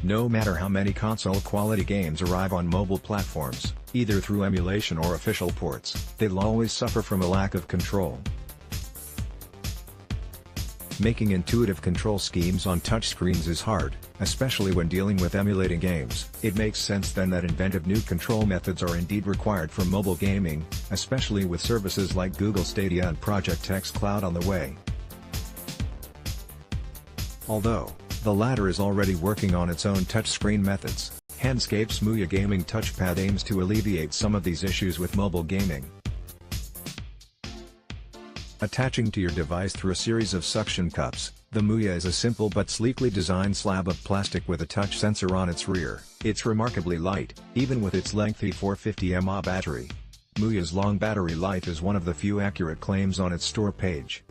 No matter how many console-quality games arrive on mobile platforms, either through emulation or official ports, they'll always suffer from a lack of control. Making intuitive control schemes on touchscreens is hard, especially when dealing with emulating games. It makes sense then that inventive new control methods are indeed required for mobile gaming, especially with services like Google Stadia and Project X Cloud on the way. Although, the latter is already working on its own touchscreen methods, Handscape's MUJA gaming touchpad aims to alleviate some of these issues with mobile gaming. Attaching to your device through a series of suction cups, the MUJA is a simple but sleekly designed slab of plastic with a touch sensor on its rear. It's remarkably light, even with its lengthy 450 mAh battery. MUJA's long battery life is one of the few accurate claims on its store page.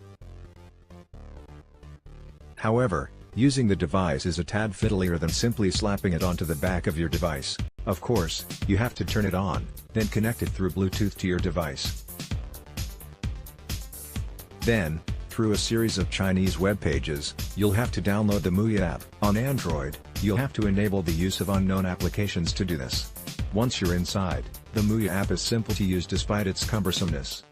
However, using the device is a tad fiddlier than simply slapping it onto the back of your device. Of course, you have to turn it on, then connect it through Bluetooth to your device. Then, through a series of Chinese web pages, you'll have to download the MUJA app. On Android, you'll have to enable the use of unknown applications to do this. Once you're inside, the MUJA app is simple to use despite its cumbersomeness.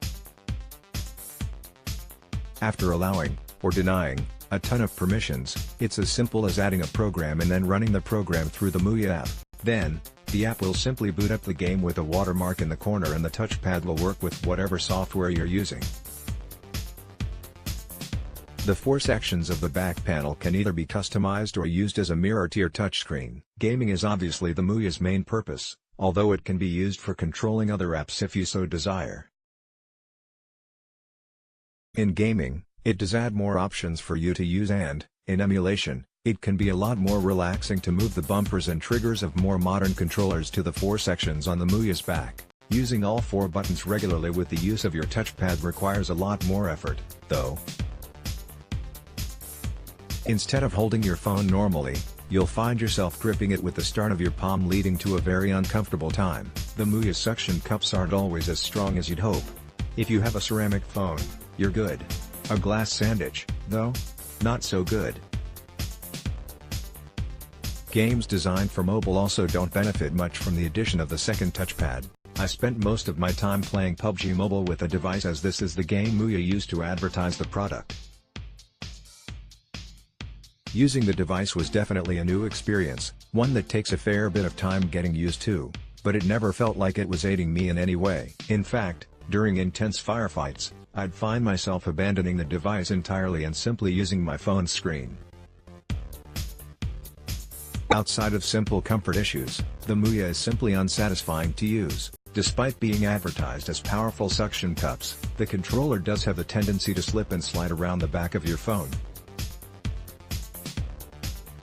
After allowing, or denying, a ton of permissions, it's as simple as adding a program and then running the program through the MUJA app. Then, the app will simply boot up the game with a watermark in the corner and the touchpad will work with whatever software you're using. The four sections of the back panel can either be customized or used as a mirror to your touchscreen. Gaming is obviously the MUJA's main purpose, although it can be used for controlling other apps if you so desire. In gaming, it does add more options for you to use and, in emulation, it can be a lot more relaxing to move the bumpers and triggers of more modern controllers to the four sections on the MUJA's back. Using all four buttons regularly with the use of your touchpad requires a lot more effort, though. Instead of holding your phone normally, you'll find yourself gripping it with the start of your palm, leading to a very uncomfortable time. The MUJA suction cups aren't always as strong as you'd hope. If you have a ceramic phone, you're good. A glass sandwich, though? Not so good. Games designed for mobile also don't benefit much from the addition of the second touchpad. I spent most of my time playing PUBG Mobile with the device, as this is the game MUJA used to advertise the product. Using the device was definitely a new experience, one that takes a fair bit of time getting used to, but it never felt like it was aiding me in any way. In fact, during intense firefights, I'd find myself abandoning the device entirely and simply using my phone's screen. Outside of simple comfort issues, the MUJA is simply unsatisfying to use. Despite being advertised as powerful suction cups, the controller does have a tendency to slip and slide around the back of your phone.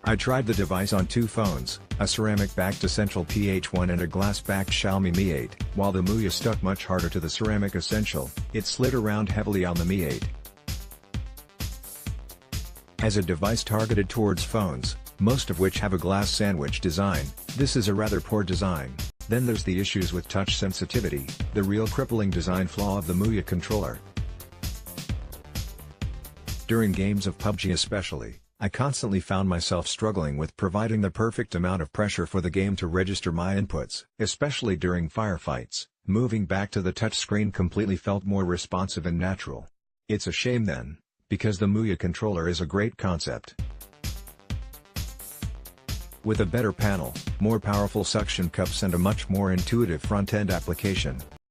I tried the device on two phones, a ceramic-backed Essential PH1 and a glass-backed Xiaomi Mi 8. While the MUJA stuck much harder to the ceramic Essential, it slid around heavily on the Mi 8. As a device targeted towards phones, most of which have a glass sandwich design, this is a rather poor design. Then there's the issues with touch sensitivity, the real crippling design flaw of the MUJA controller. During games of PUBG especially, I constantly found myself struggling with providing the perfect amount of pressure for the game to register my inputs. Especially during firefights, moving back to the touchscreen completely felt more responsive and natural. It's a shame then, because the MUJA controller is a great concept. With a better panel, more powerful suction cups and a much more intuitive front-end application,